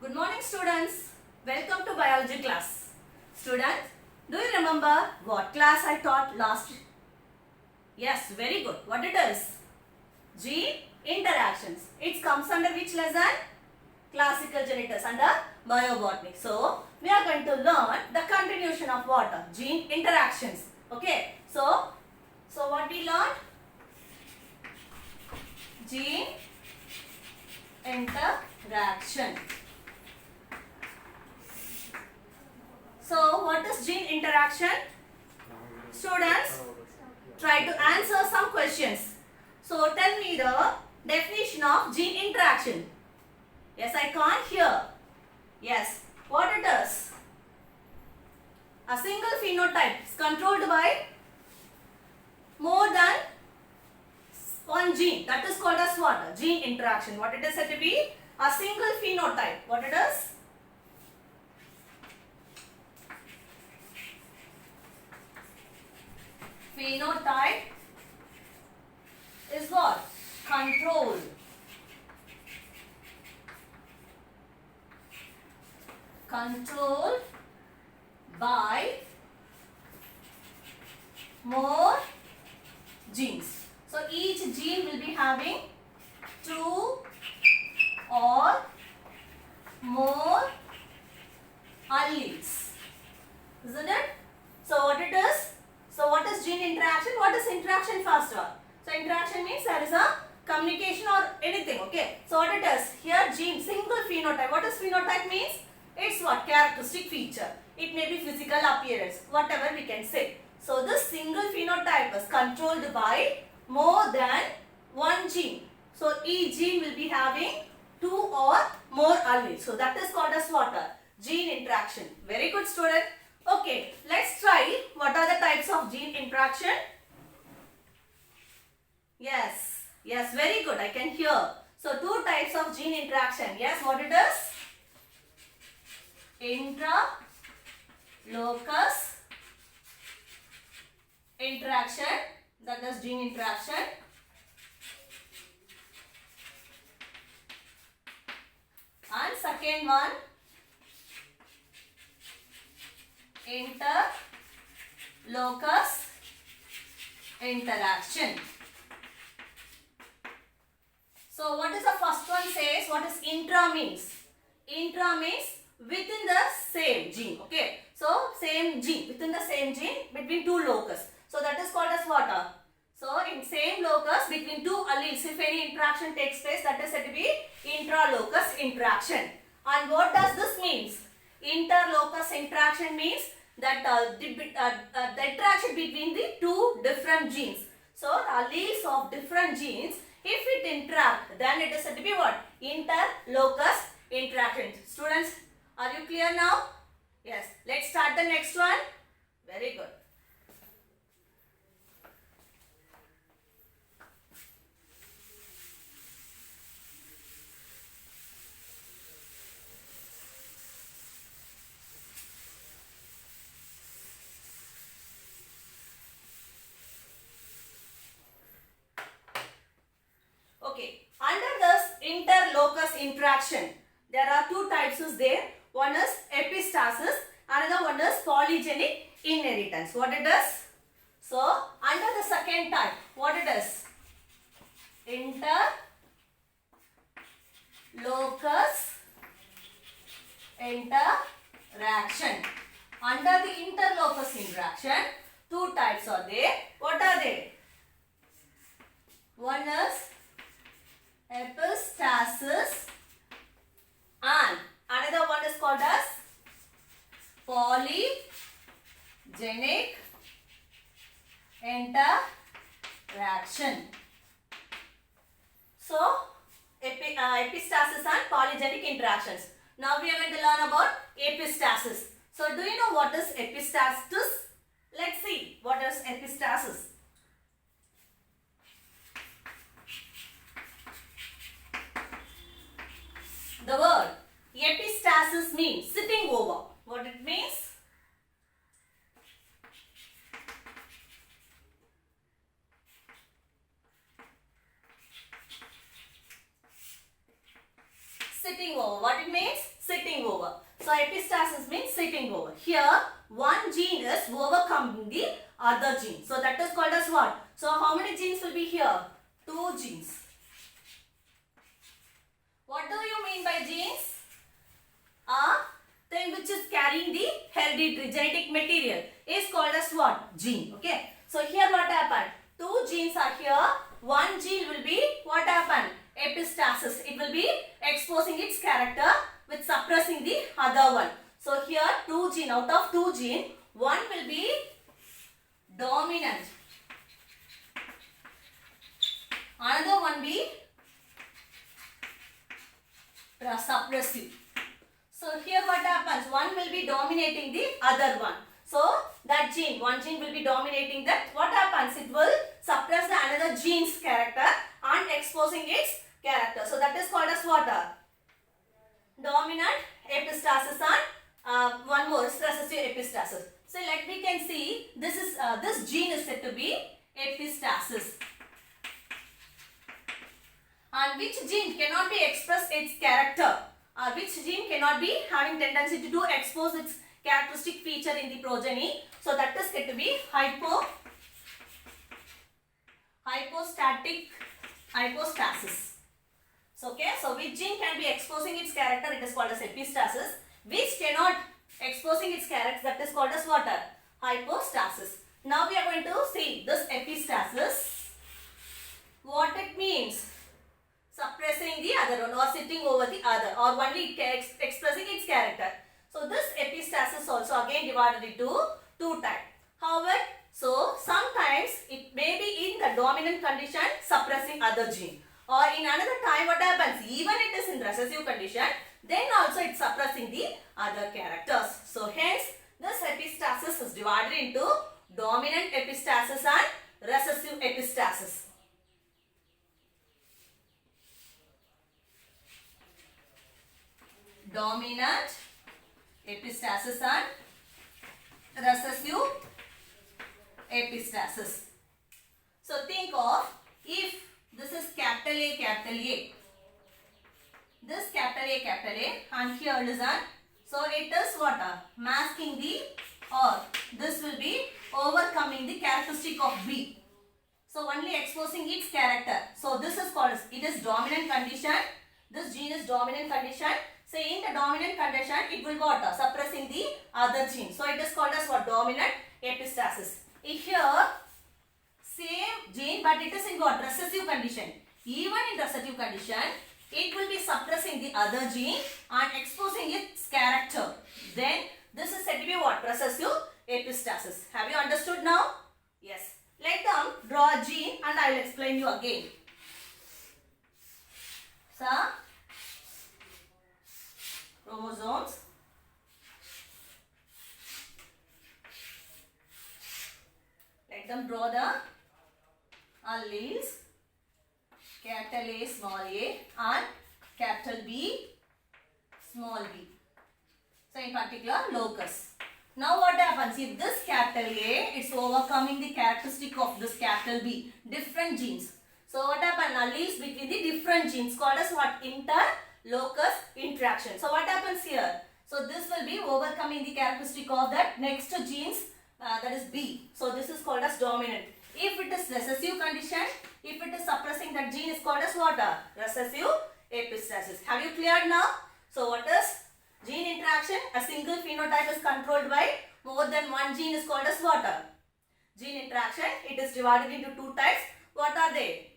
Good morning students. Welcome to biology class. Students, do you remember what class I taught last? Yes, very good. What it is? Gene interactions. It comes under which lesson? Classical genetics under biobotany. So, we are going to learn the continuation of what? Gene interactions. Okay. So what we learned? Gene interaction. So, what is gene interaction? Students, try to answer some questions. So, tell me the definition of gene interaction. Yes, I can't hear. Yes, what it is? A single phenotype is controlled by more than one gene. That is called as what? Gene interaction. What it is said to be? A single phenotype. What it is? Phenotype is what? Controlled. Controlled by more genes. So each gene will be having two or more alleles. Isn't it? So what it is? So what is gene interaction? What is interaction first of all? So interaction means there is a communication or anything. Okay. So what it is? Here gene single phenotype. What does phenotype means? It's what? Characteristic feature. It may be physical appearance. Whatever we can say. So this single phenotype is controlled by more than one gene. So each gene will be having two or more alleles. So that is called as what? Gene interaction. Very good student. Okay, let's try what are the types of gene interaction. Yes, very good. I can hear. So two types of gene interaction. Yes, what it is? Intra-locus interaction. That is gene interaction. And second one, inter-locus interaction. So what is the first one says? What is intra means? Intra means within the same gene. Okay. So same gene, within the same gene between two locus. So that is called as what? So in same locus between two alleles, if any interaction takes place, that is said to be intra-locus interaction. And what does this means? Inter-locus interaction means that the interaction between the two different genes. So alleles of different genes, if it interact, then it is said to be what? Inter-locus interaction. Students, are you clear now? Yes. Let's start the next one. Very good. Okay, under this inter-locus interaction, there are two types is there. One is epistasis, another one is polygenic inheritance. What it is? So, under the second type, what it is? Inter-locus interaction. Under the interlocus interaction, two types are there. What are they? One is epistasis and another one is called as polygenic interaction. So, epistasis and polygenic interactions. Now we are going to learn about epistasis. So, do you know what is epistasis? Let's see what is epistasis. The word epistasis means sitting over. What it means? Sitting over. What it means? sitting over. So epistasis means sitting over. Here one gene is overcoming the other gene. So that is called as what? So how many genes will be here? 2 genes. What do you mean by genes? A thing which is carrying the hereditary genetic material is called as what? Gene. Okay. So here what happened? 2 genes are here. One gene will be what happened? Epistasis. It will be exposing its character with suppressing the other one. So here 2 gene, out of 2 gene, one will be dominant. Another one be suppressive. So here what happens? One will be dominating the other one. So that gene, one gene will be dominating that. What happens? It will suppress the another gene's character and exposing its character. So that is called as what? Dominant epistasis and one more is recessive epistasis. So like we can see, this gene is said to be epistasis. And which gene cannot be expressed its character? Which gene cannot be having tendency to expose its characteristic feature in the progeny? So that is said to be hypostasis. So okay, so which gene can be exposing its character? It is called as epistasis. Which cannot exposing its character? That is called as what? Hypostasis. Now we are going to see this epistasis. What it means? Suppressing the other one or sitting over the other or only expressing its character. So this epistasis also again divided into 2 types. However, so sometimes it may be in the dominant condition suppressing other gene, or in another time what happens, even it is in recessive condition, then also it's suppressing the other characters. So hence this epistasis is divided into dominant epistasis and recessive epistasis. Dominant epistasis and recessive epistasis. So think of, if this is capital A, this capital A and here listen. So it is what? Masking the, or this will be overcoming the characteristic of B. So only exposing its character. So this is called, it is dominant condition. This gene is dominant condition. So in the dominant condition, it will what? Suppressing the other gene. So it is called as what? Dominant epistasis. Here, same gene, but it is in what? Recessive condition. Even in recessive condition, it will be suppressing the other gene and exposing its character. Then this is said to be what? Recessive epistasis. Have you understood now? Yes. Let them draw a gene and I will explain you again. So, chromosomes. Let them draw the alleles. Capital A, small a and capital B, small b. So in particular locus. Now what happens? If this capital A is overcoming the characteristic of this capital B, different genes. So what happens? Alleles between the different genes called as what? Inter-locus interaction. So what happens here? So this will be overcoming the characteristic of that next genes, that is B. So this is called as dominant. If it is recessive condition, if it is suppressing that gene is called as what? Recessive epistasis. Have you cleared now? So what is gene interaction? A single phenotype is controlled by more than one gene is called as what? Gene interaction. It is divided into 2 types. What are they?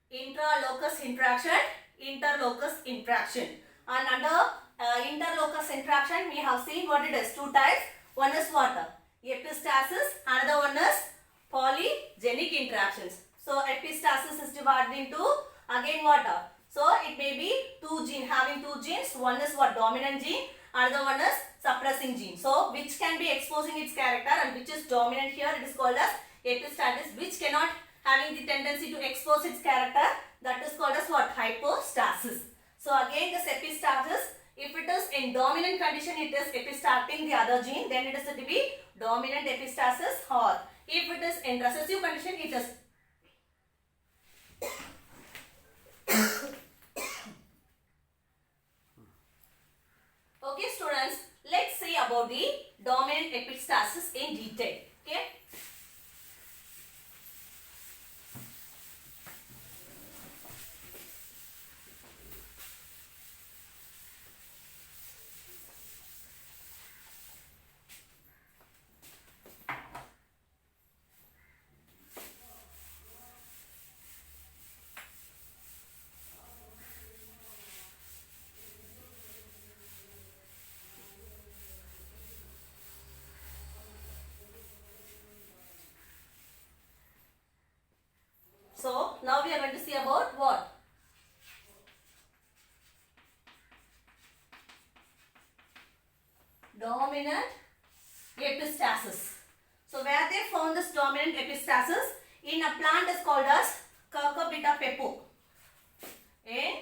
Intra-locus interaction, inter-locus interaction. And under inter-locus interaction, we have seen what it is. 2 types. One is what? Epistasis. Another one is polygenic interactions. So epistasis is divided into again what? So it may be 2 genes, having 2 genes. One is what? Dominant gene. Another one is suppressing gene. So which can be exposing its character and which is dominant here, it is called as epistasis. Which cannot having the tendency to expose its character, that is called as what? Hypostasis. So again this epistasis, if it is in dominant condition, it is epistating the other gene, then it is said to be dominant epistasis. Or if it is in recessive condition, it is about the dominant epistasis in detail. Okay. So now we are going to see about what? Dominant epistasis. So where they found this dominant epistasis? In a plant is called as Cucurbita pepo. In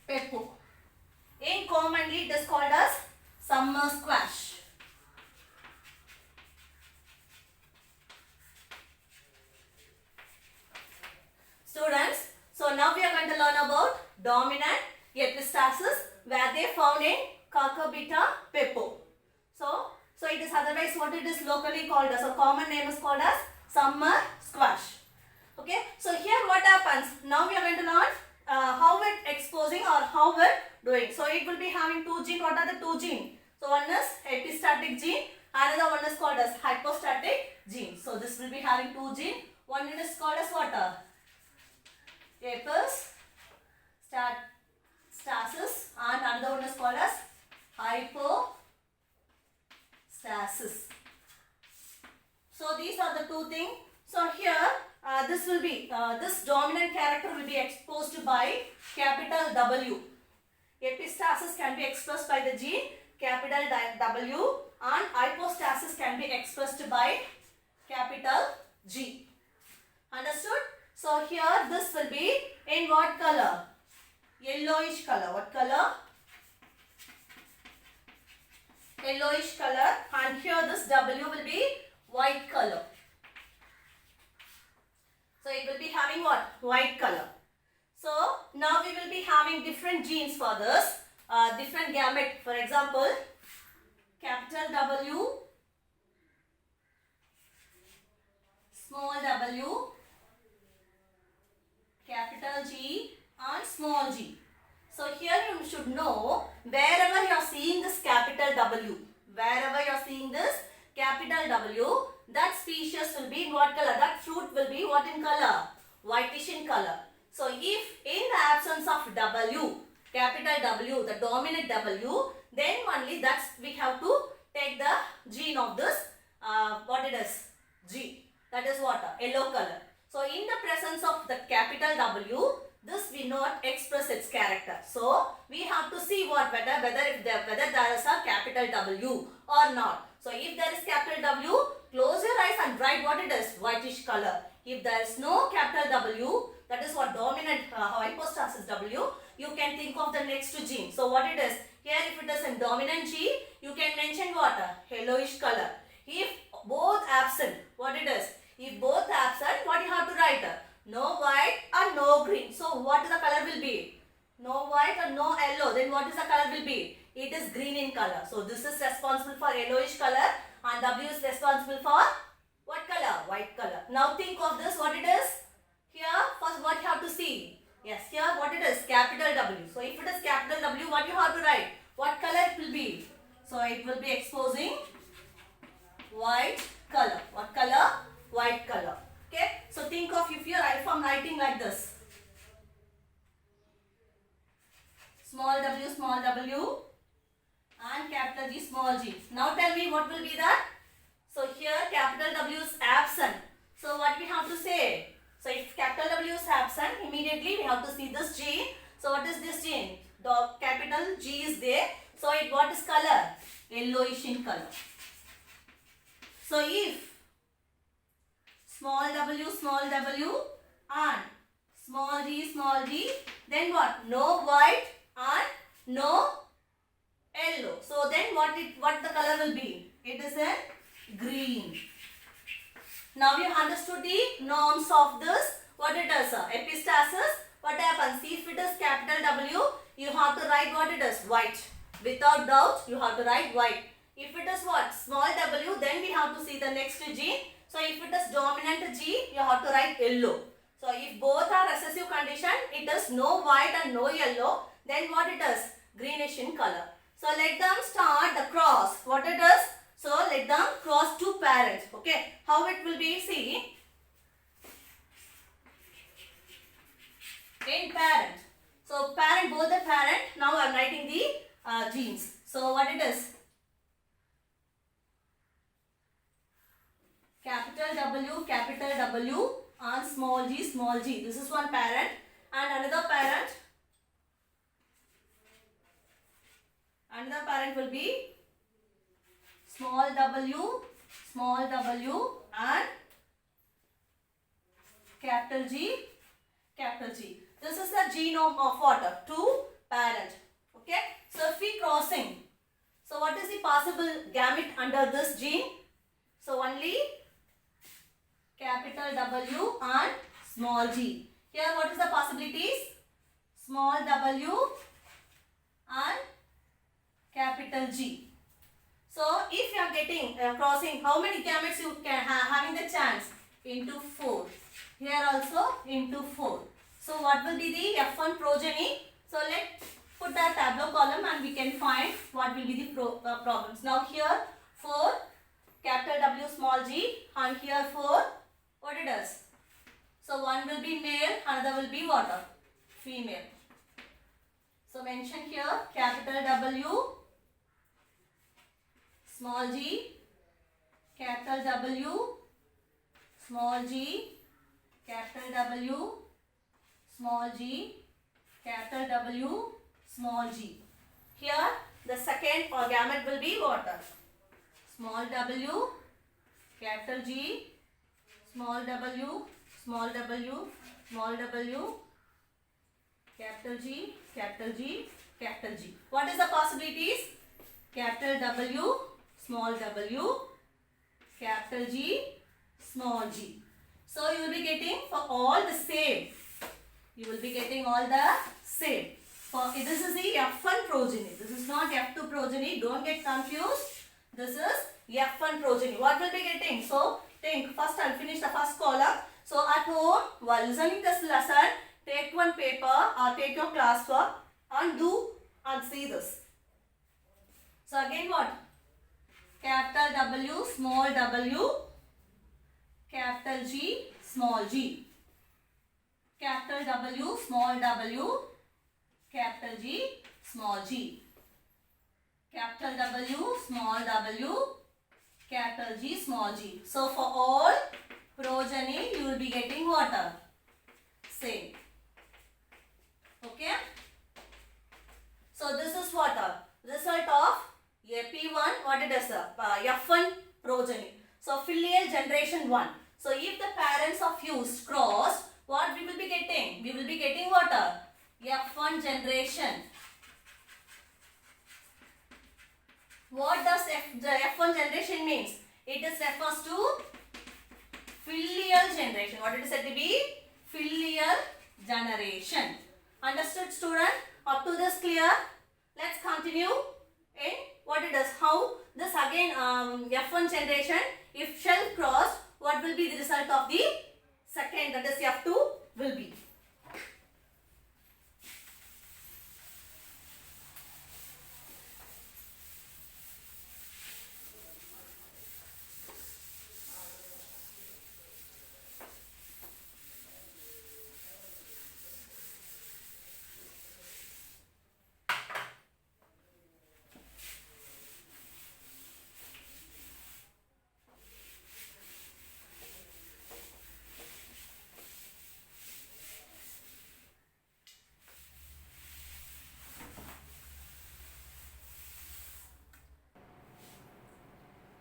pepo. In commonly it is called as summer squash. Students, so now we are going to learn about dominant epistasis where they found in Cucurbita pepo. So it is otherwise what it is locally called as, a common name is called as summer squash. Okay, so here what happens? Now we are going to learn how it exposing or how it doing. So it will be having two genes. What are the two genes? So one is epistatic gene, another one is called as hypostatic gene. So this will be having two genes. One is called as what? Epistasis, and another one is called as hypostasis. So these are the two things. So here this will be this dominant character will be exposed by capital W. Epistasis can be expressed by the gene capital W, and hypostasis can be expressed by capital G. Understood? So here this will be in what color? Yellowish color. What color? Yellowish color. And here this W will be white color. So it will be having what? White color. So now we will be having different genes for this. Different gamete. For example, capital W, small w, capital G and small g. So here you should know, wherever you are seeing this capital W, wherever you are seeing this capital W, that species will be in what color? That fruit will be what in color? Whitish in color. So if in the absence of W, capital W, the dominant W, then only that's we have to take the gene of this, what it is? G. That is what? Yellow color. So in the presence of the capital W, this will not express its character. So we have to see what whether there is a capital W or not. So if there is capital W, close your eyes and write what it is, whitish color. If there is no capital W, that is what dominant hypostasis W, you can think of the next gene. So what it is? Here if it is in dominant G, you can mention what? Yellowish color. If both absent, what it is? If both absent, what you have to write? No white and no green. So what is the color will be? No white and no yellow. Then what is the color will be? It is green in color. So this is responsible for yellowish color and W is responsible for what color? White color. Now think of this, what it is? Here first what you have to see? Yes, here what it is? Capital W. So if it is capital W, what you have to write? What color it will be? So it will be exposing white color. What color? White color. Okay. So think of if I'm writing like this. Small w and capital G small g. Now tell me what will be that? So here capital W is absent. So what we have to say? So if capital W is absent, immediately we have to see this gene. So what is this gene? The capital G is there. So it what is color? Yellowish in color. So if small w and small g, then what? No white and no yellow. So then what the color will be? It is a green. Now you understood the norms of this what it is? Epistasis. What happens? If it is capital W, you have to write what it is? White. Without doubt, you have to write white. If it is what? Small w, then we have to see the next gene. So if it is dominant gene, you have to write yellow. So if both are recessive condition, it is no white and no yellow. Then what it is? Greenish in color. So let them start the cross. What it is? So let them cross two parents. Okay. How it will be? See. In parent. So parent, both the parent. Now I am writing the genes. So what it is? Capital W and small g. This is one parent and another parent. Another parent will be small w and capital G. This is the genome of what? Two parent. Okay. So if we crossing, so what is the possible gamete under this gene? So only capital W and small g. Here what is the possibilities? Small w and capital G. So if you are getting crossing, how many gametes you can having the chance? Into 4. Here also into 4. So what will be the F1 progeny? So let's put that tableau column and we can find what will be the problems. Now here 4 capital W small g and here 4 what it is? So one will be male, another will be what? Female. So mention here capital W small g, capital W, small g, capital W, small g, capital W, small g. Here the second gamete will be what? Small w, capital G, small w, small w, small w, capital G, capital G, capital G. What is the possibilities? Capital W, small w, capital G, small g. So you will be getting for all the same. You will be getting all the same. For this is the F1 progeny. This is not F2 progeny. Don't get confused. This is F1 progeny. What will be getting? So think first I'll finish the first column. So at home while listening this lesson, take one paper or take your classwork and do and see this. So again what? Capital W, small w, capital G, small g. Capital W, small w, capital G, small g. Capital W, small w, capital G, small g. So for all progeny, you will be getting what? Same. Okay. So this is what? Result of AP1, what it is? F1 progeny. So filial generation 1. So if the parents of fused crossed, what we will be getting? We will be getting what? F1 generation. What does the F1 generation means? It is refers to filial generation. What it is said to be? Filial generation. Understood, student? Up to this clear? Let's continue in what it is. How this again F1 generation, if shell crossed, what will be the result of the second, that is F2 will be?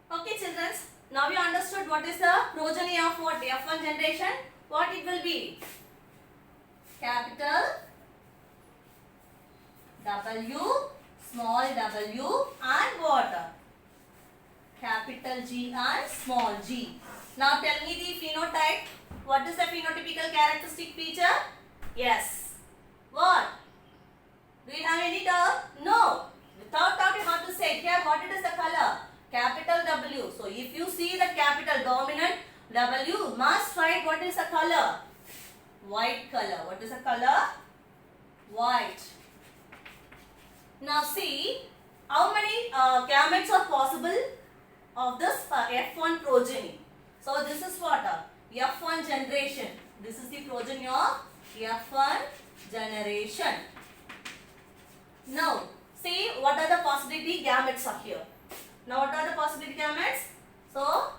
Okay children, now you understood what is the progeny of what? F1 generation. What it will be? Capital W, small w and what? Capital G and small g. Now tell me the phenotype. what is the phenotypical characteristic feature? Yes. What? Do you have any doubt? No. Without doubt you have to say here what it is the color? Capital W. So if you see the capital dominant W, must write what is the color? White color. What is the color? White. Now see how many gametes are possible of this F1 progeny. So this is what? F1 generation. This is the progeny of F1 generation. Now see what are the possibility gametes are here. Now what are the possibility gametes? So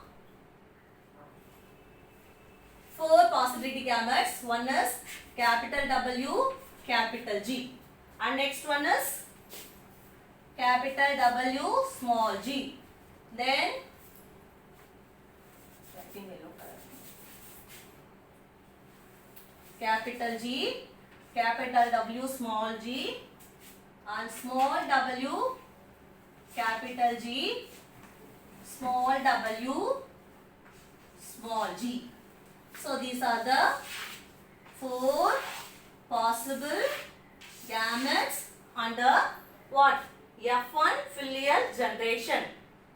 4 possibility gametes. One is capital W, capital G, and next one is capital W, small g. Then capital G, capital W, small g, and small w, capital G, small w, small g. So these are the 4 possible gametes under what? F1 filial generation.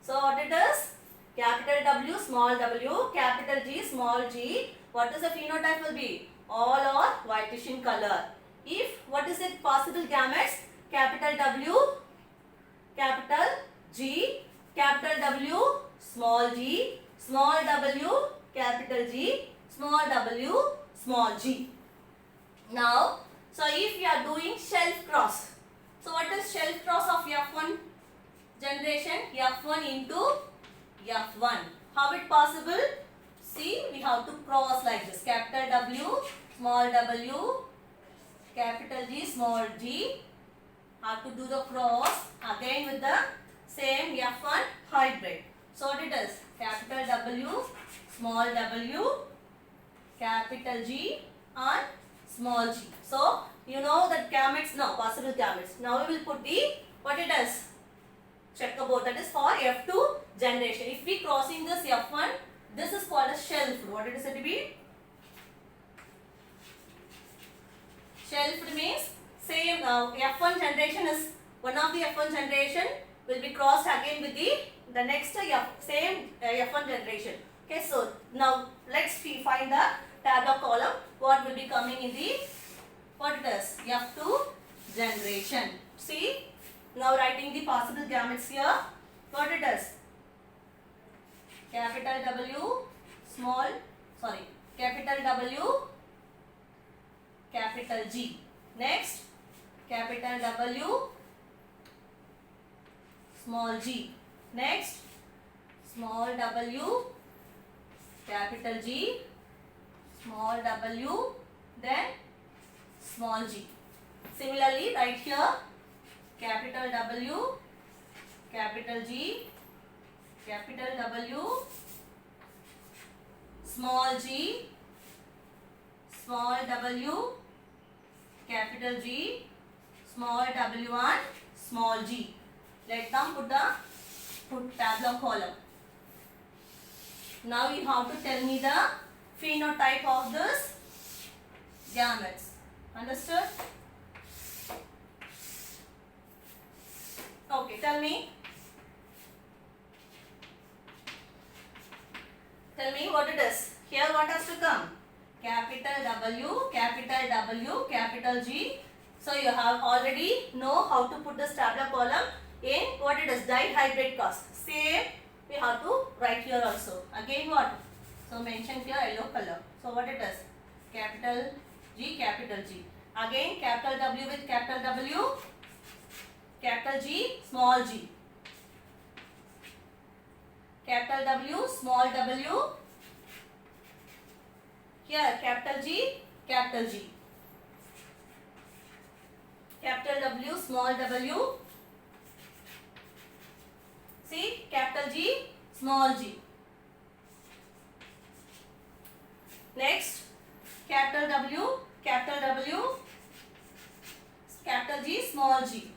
So what it is? Capital W, small w, capital G, small g. What is the phenotype will be? All are whitish in color. If what is it possible gametes? Capital W, capital G, capital W, small g, small w, capital G, small w, small g. Now, so if you are doing shelf cross, so what is shelf cross of F1 generation? F1 into F1. How it possible? See, we have to cross like this. Capital W, small w, capital G, small g. Have to do the cross again with the same F1 hybrid. So what it is? Capital W, small w, capital G and small g. So you know that gametes now, possible gametes. Now we will put the what it is? Checkerboard, that is for F2 generation. If we crossing this F1, this is called as shelved. What it is said to be? Shelved means same F1 generation is one of the F1 generation will be crossed again with the next same F1 generation. Okay, so now let's find the tab of column. What will be coming in the what it is? F2 generation. See, now writing the possible gametes here. What it is? Capital W, small, capital W, capital G. Next, capital W, small g. Next, small w, capital G, small w, then small g. Similarly, right here, capital W, capital G, capital W, small g, small w, capital G, small w and small g. Let them put tabular column. Now you have to tell me the phenotype of this gametes. Understood? Okay, tell me what it is. Here what has to come? Capital W, capital G. So you have already know how to put this tabular column in what it is, dihybrid cast. Same we have to write here also. Again what? So mention here yellow color. So what it is? Capital G, capital G. Again capital W with capital W, capital G, small g. Capital W, small w. Here capital G, capital G. Capital W, small w. See, capital G, small g. Next, capital W, capital G, small g.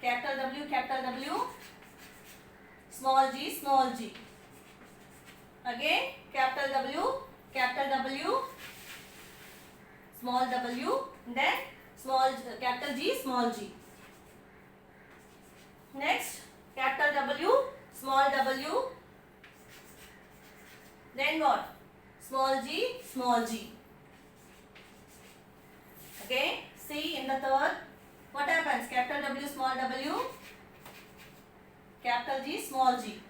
Capital W, small g, small g. Again, capital W, small w, then capital G, small g. Next, capital W, small w, then what? Small g. Okay, see in the third, what happens? Capital W, small w, capital G, small g.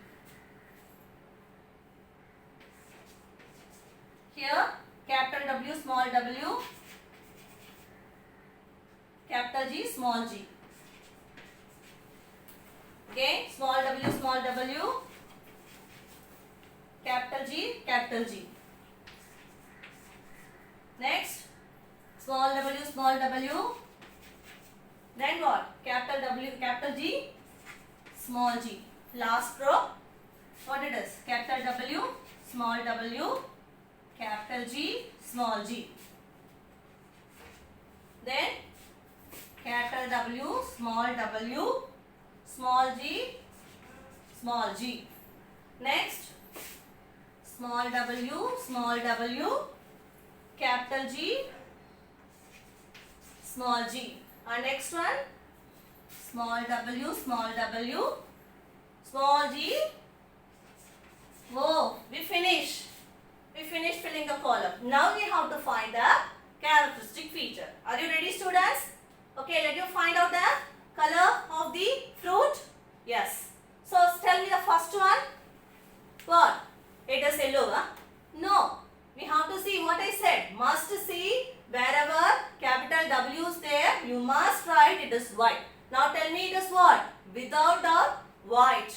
Here, capital W, small w, capital G, small g. Okay, small w, capital G. Next, small w, then what? Capital W, capital G, small g. Last row, what it is? Capital W, small w, capital G, small g. Then, capital W, small g. Next, small w, capital G, small g. And next one, small w, small g. Oh, we finished filling the column. Now we have to find the characteristic feature. Are you ready, students? Okay, let you find out the color of the fruit. Yes. So tell me the first one. What? It is yellow, huh? No. We have to see what I said. Must see wherever capital W is there, you must write it is white. Now tell me it is what? Without the white.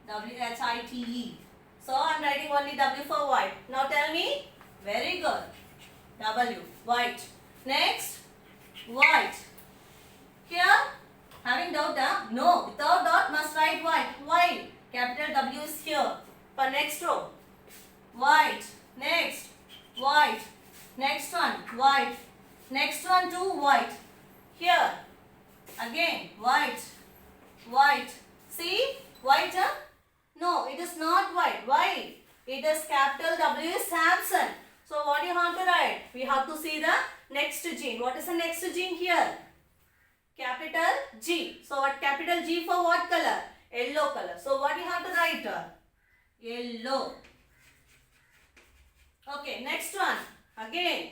W-H-I-T-E. So I am writing only W for white. Now tell me. Very good. W. White. Next. White. Here. Having doubt, huh? No. Without dot must write white. Why? Capital W is here. For next row. White. Next. White. Next one. White. Next one too. White. Here. Again. White. White. See? White, huh? No, it is not white. Why? It is capital W is absent. So what you have to write? We have to see the next gene. What is the next gene here? Capital G. So what capital G for what color? Yellow color. So what you have to write? Yellow. Okay, next one. Again,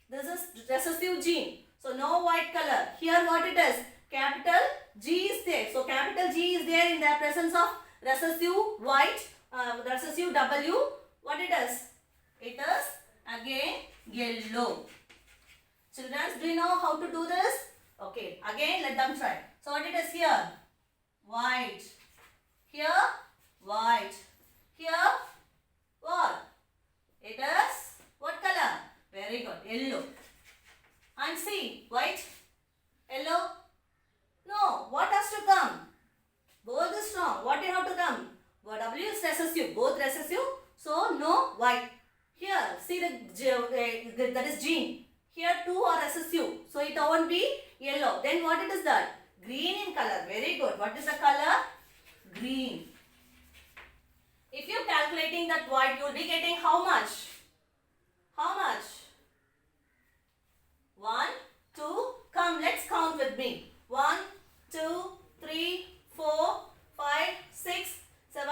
this is recessive gene. So no white color. Here what it is? Capital G is there. So capital G is there in the presence of recessive white, recessive W. What it is? It is again yellow. Children, do you know how to do this? Okay, again let them try. So what it is here? White. Here, white. Here, what? It is what color? Very good, yellow. And see, white, yellow. No, what has to come? Both is wrong. What you have to come? W is recessive, both recessive. So no white. Here, see that is gene. Here two are recessive. So it won't be yellow. Then what it is that? Green in color. Very good. What is the color? Green. If you are calculating that white, you will be getting how much? How much? 1, 2. Come, let's count with me. 1, 2, 3, 4, 5, 6, 7,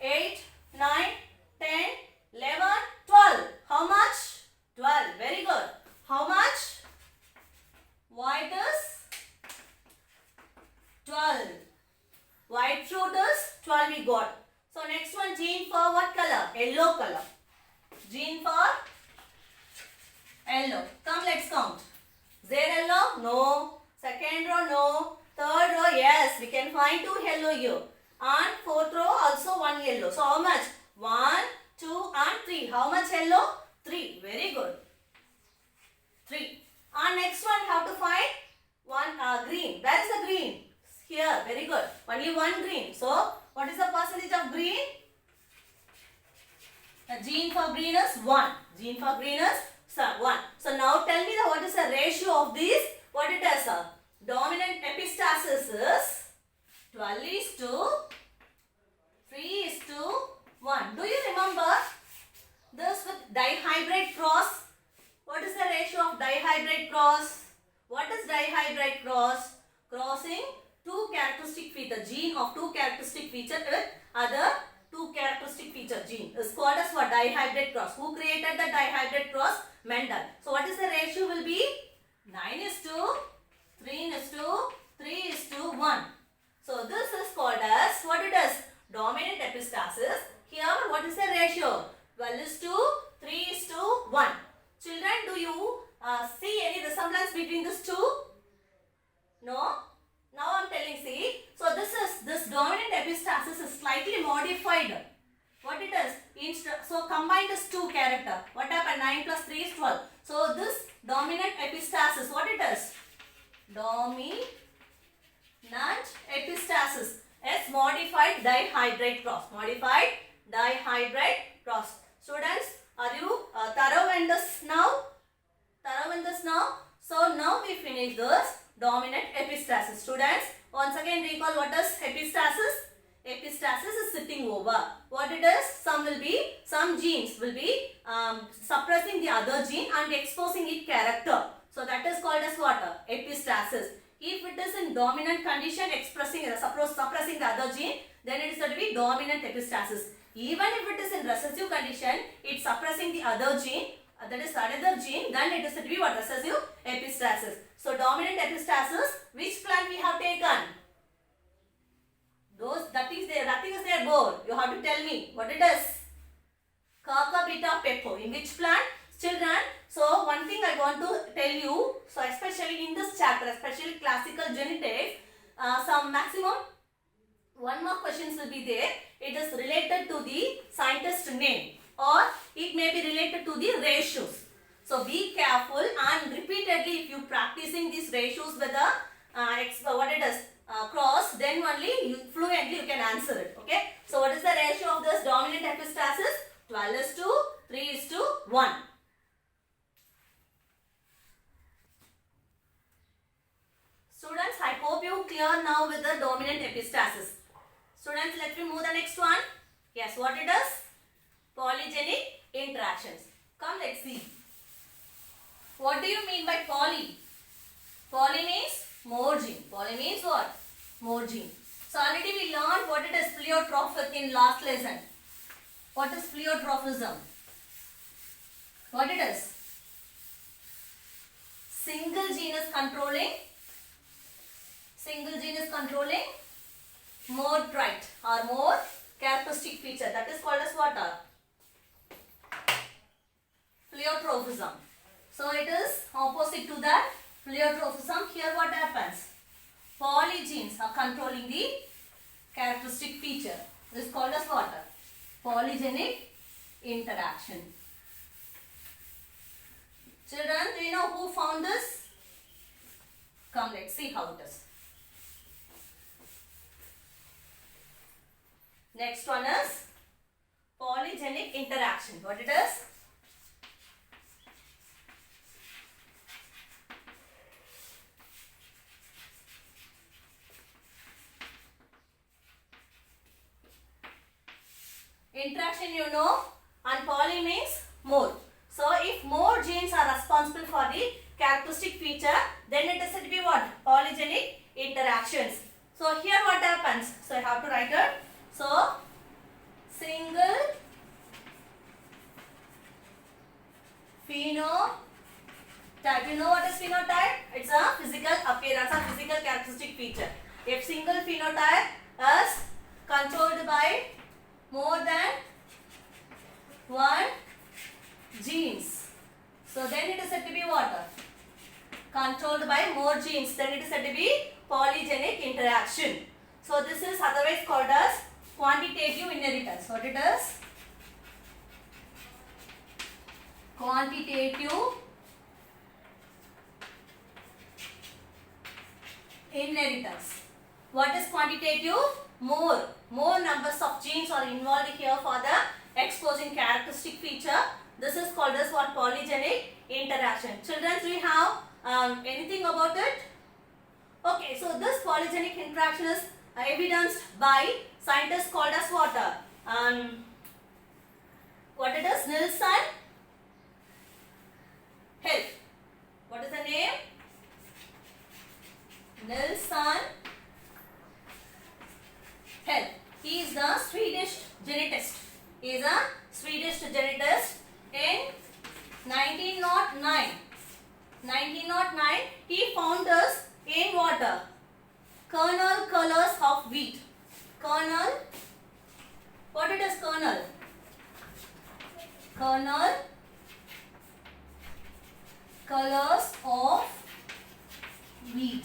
8, 9, 10, 11, 12. How much? 12. Very good. How much? White is 12. White fruit is 12 we got. So next one, gene for what color? Yellow color. Gene for yellow. Come, let's count. Is there yellow? No. Second row, no. Third row, yes. We can find 2 yellow here. And fourth row, also 1 yellow. So how much? 1, 2 and 3. How much yellow? 3. Very good. 3. And next one, have to find 1 green. Where is the green? Here. Very good. Only 1 green. So what is the percentage of green? The gene for green is 1. Gene for green is 1. So now tell me what is the ratio of these? What it is? Dominant epistasis is 12 is to 3 is to 1. Do you remember dihybrid cross? What is the ratio of dihybrid cross? What is dihybrid cross? Crossing two characteristic feature, gene of two characteristic feature with other two characteristic feature gene is called as what? Dihybrid cross. Who created the dihybrid cross? Mendel. So what is the ratio will be? 9:3:3:1. So this is called as what it is? Dominant epistasis. Here what is the ratio? 12:3:1. Children, do you see any resemblance between these two? No? Now I am telling, see. So this dominant epistasis is slightly modified. What it is? So combined is two character. What happened? 9 plus 3 is 12. So this dominant epistasis, what it is? Dominant epistasis is modified dihybrid cross. Modified dihybrid cross. Students, are you thorough in this now? Thorough in this now? So now we finish this dominant epistasis. Students, once again recall what is epistasis? Epistasis is sitting over. What it is? Some genes will be suppressing the other gene and exposing its character. So that is called as what? Epistasis. If it is in dominant condition suppressing the other gene, then it is said to be dominant epistasis. Even if it is in recessive condition, it's suppressing the other gene, that is another gene, then it is said to be what? Recessive epistasis. So dominant epistasis, which plant we have taken? Nothing is there board. You have to tell me what it is. Cucurbita pepo. In which plant? Children, so one thing I want to tell you, so especially in this chapter, especially classical genetics, some maximum 1 mark questions will be there. It is related to the scientist name or it may be related to the ratios. So be careful and repeatedly if you practicing these ratios with the cross, then only fluently you can answer it. Okay. So what is the ratio of this dominant epistasis? 12:3:1. Students, I hope you clear now with the dominant epistasis. Students, let me move the next one. Yes, what it is? Polygenic interactions. Come, let's see. What do you mean by poly? Poly means more gene. Poly means what? More gene. So already we learned what it is pleiotrophic in last lesson. What is pleiotrophism? What it is? Single gene is controlling more trait or more characteristic feature. That is called as what? Pleiotrophism. So it is opposite to that pleiotrophism. Here what happens? Polygenes are controlling the characteristic feature. This is called as what? Polygenic interaction. Children, do you know who found this? Come, let's see how it is. Next one is polygenic interaction. What it is? Interaction you know, and poly means more. So if more genes are responsible for the characteristic feature, then it is said to be what? Polygenic interactions. So here what happens? So I have to write it. So single phenotype. You know what is phenotype? It's a physical appearance, a physical characteristic feature. If single phenotype is controlled by more than one genes, so then it is said to be what? Controlled by more genes. Then it is said to be polygenic interaction. So this is otherwise called as quantitative inheritance. What it is? Quantitative inheritance. What is quantitative? More numbers of genes are involved here for the exposing characteristic feature. This is called as what? Polygenic interaction. Children, do you have anything about it? Okay, so this polygenic interaction is evidenced by scientists called as what? What it is? Nilsson genetist. He is a Swedish genetist. In 1909, he found this in water. Kernel colors of wheat. Kernel. What it is kernel? Kernel colors of wheat.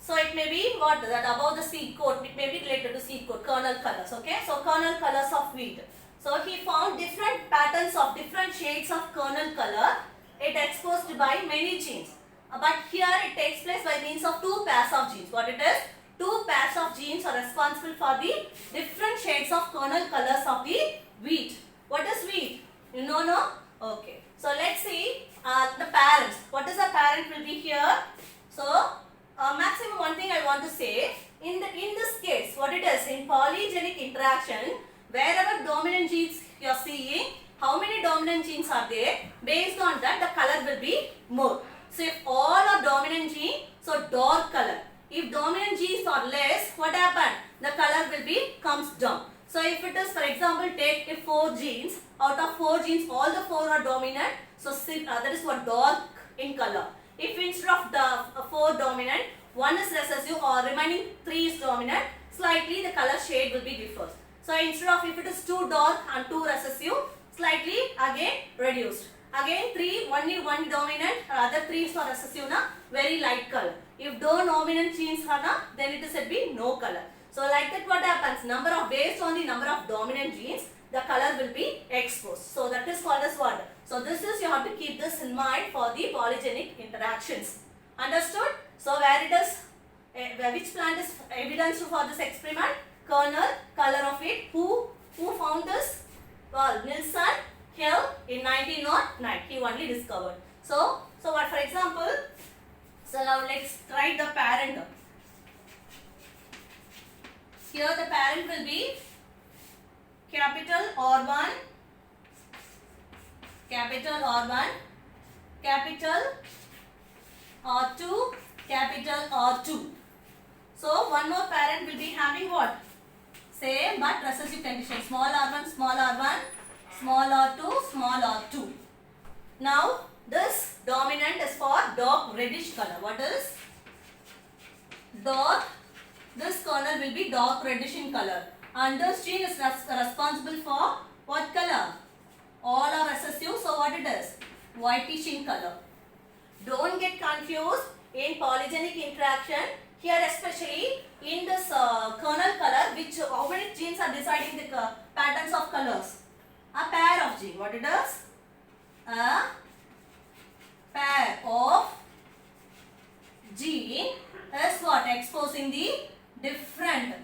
So it may be what that above the seed coat. It may be related to seed coat. Kernel colors. Okay. So kernel colors of wheat. So he found different patterns of different shades of kernel color. It exposed by many genes. But here it takes place by means of two pairs of genes. What it is? Two pairs of genes are responsible for the different shades of kernel colors of the wheat. What is wheat? You know, no? Okay. So let's see the parents. What is the parent will be here? So maximum one thing I want to say. In this case, what it is? In polygenic interaction, wherever dominant genes you are seeing, how many dominant genes are there? Based on that, the color will be more. So if all are dominant gene, so dark color. If dominant genes are less, what happen? The color will be comes down. So if it is, for example, take if 4 genes, out of 4 genes, all the 4 are dominant. So that is what dark in color. If instead of the 4 dominant, 1 is recessive or remaining 3 is dominant, slightly the color shade will be differs. So instead of if it is 2 dark and 2 recessive, slightly again reduced. Again 3, one dominant, other 3 is for recessive, na, very light color. If no dominant genes are na, then it is said be no color. So like that what happens? Based on the number of dominant genes, the color will be exposed. So that is called as what? So this is, you have to keep this in mind for the polygenic interactions. Understood? So where it is, which plant is evidence for this experiment? Kernel, color of it. Who found this? Well, Nilsson Hill in 1909. He only discovered. So what, for example, so now let's write the parent. Here the parent will be capital R1, capital R1, capital R2, capital R2. So one more parent will be having what? Same but recessive condition. Small r1, small r1, small r2, small r2. Now this dominant is for dark reddish color. What is? Dark. This kernel will be dark reddish in color. And this gene is responsible for what color? All are recessive. So what it is? Whitish in color. Don't get confused in polygenic interaction. Here especially in this kernel color, which how many genes are deciding the patterns of colors? A pair of genes. What it is? A pair of gene is what? Exposing the different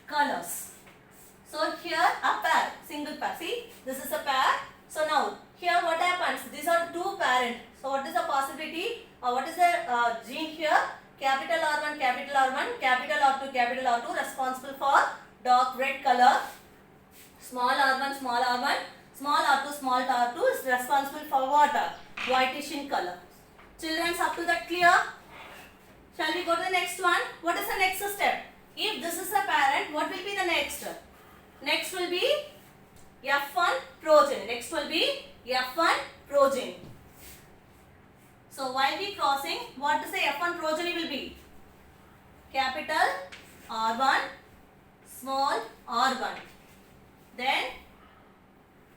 colors. So here a pair, single pair. See, this is a pair. So now here what happens? These are two parent. So what is the possibility? What is the gene here? Capital R1, capital R1, capital R2 responsible for dark red color. Small r1, small r1, small r2 is responsible for what? Whitish in color. Children, up to that clear? Shall we go to the next one? What is the next step? If this is a parent, what will be the next? Next will be F1 progeny. Next will be F1 progeny. So while we crossing, what to say F1 progeny will be? Capital R1, small r1. Then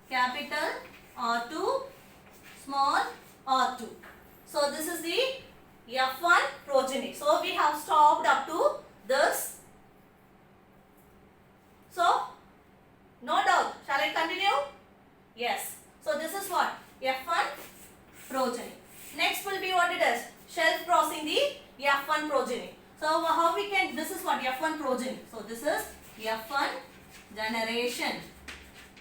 capital R2, small r2. So this is the F1 progeny. So we have stopped up to this. So no doubt. Shall I continue? Yes. So this is what? F1 progeny. Next will be what it is? Shelf crossing the F1 progeny. So how we can, this is what F1 progeny. So this is F1 generation.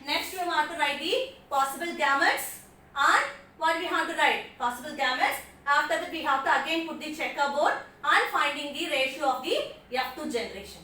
Next we want to write the possible gametes, and what we have to write? Possible gametes. After that we have to again put the checkerboard and finding the ratio of the F2 generation.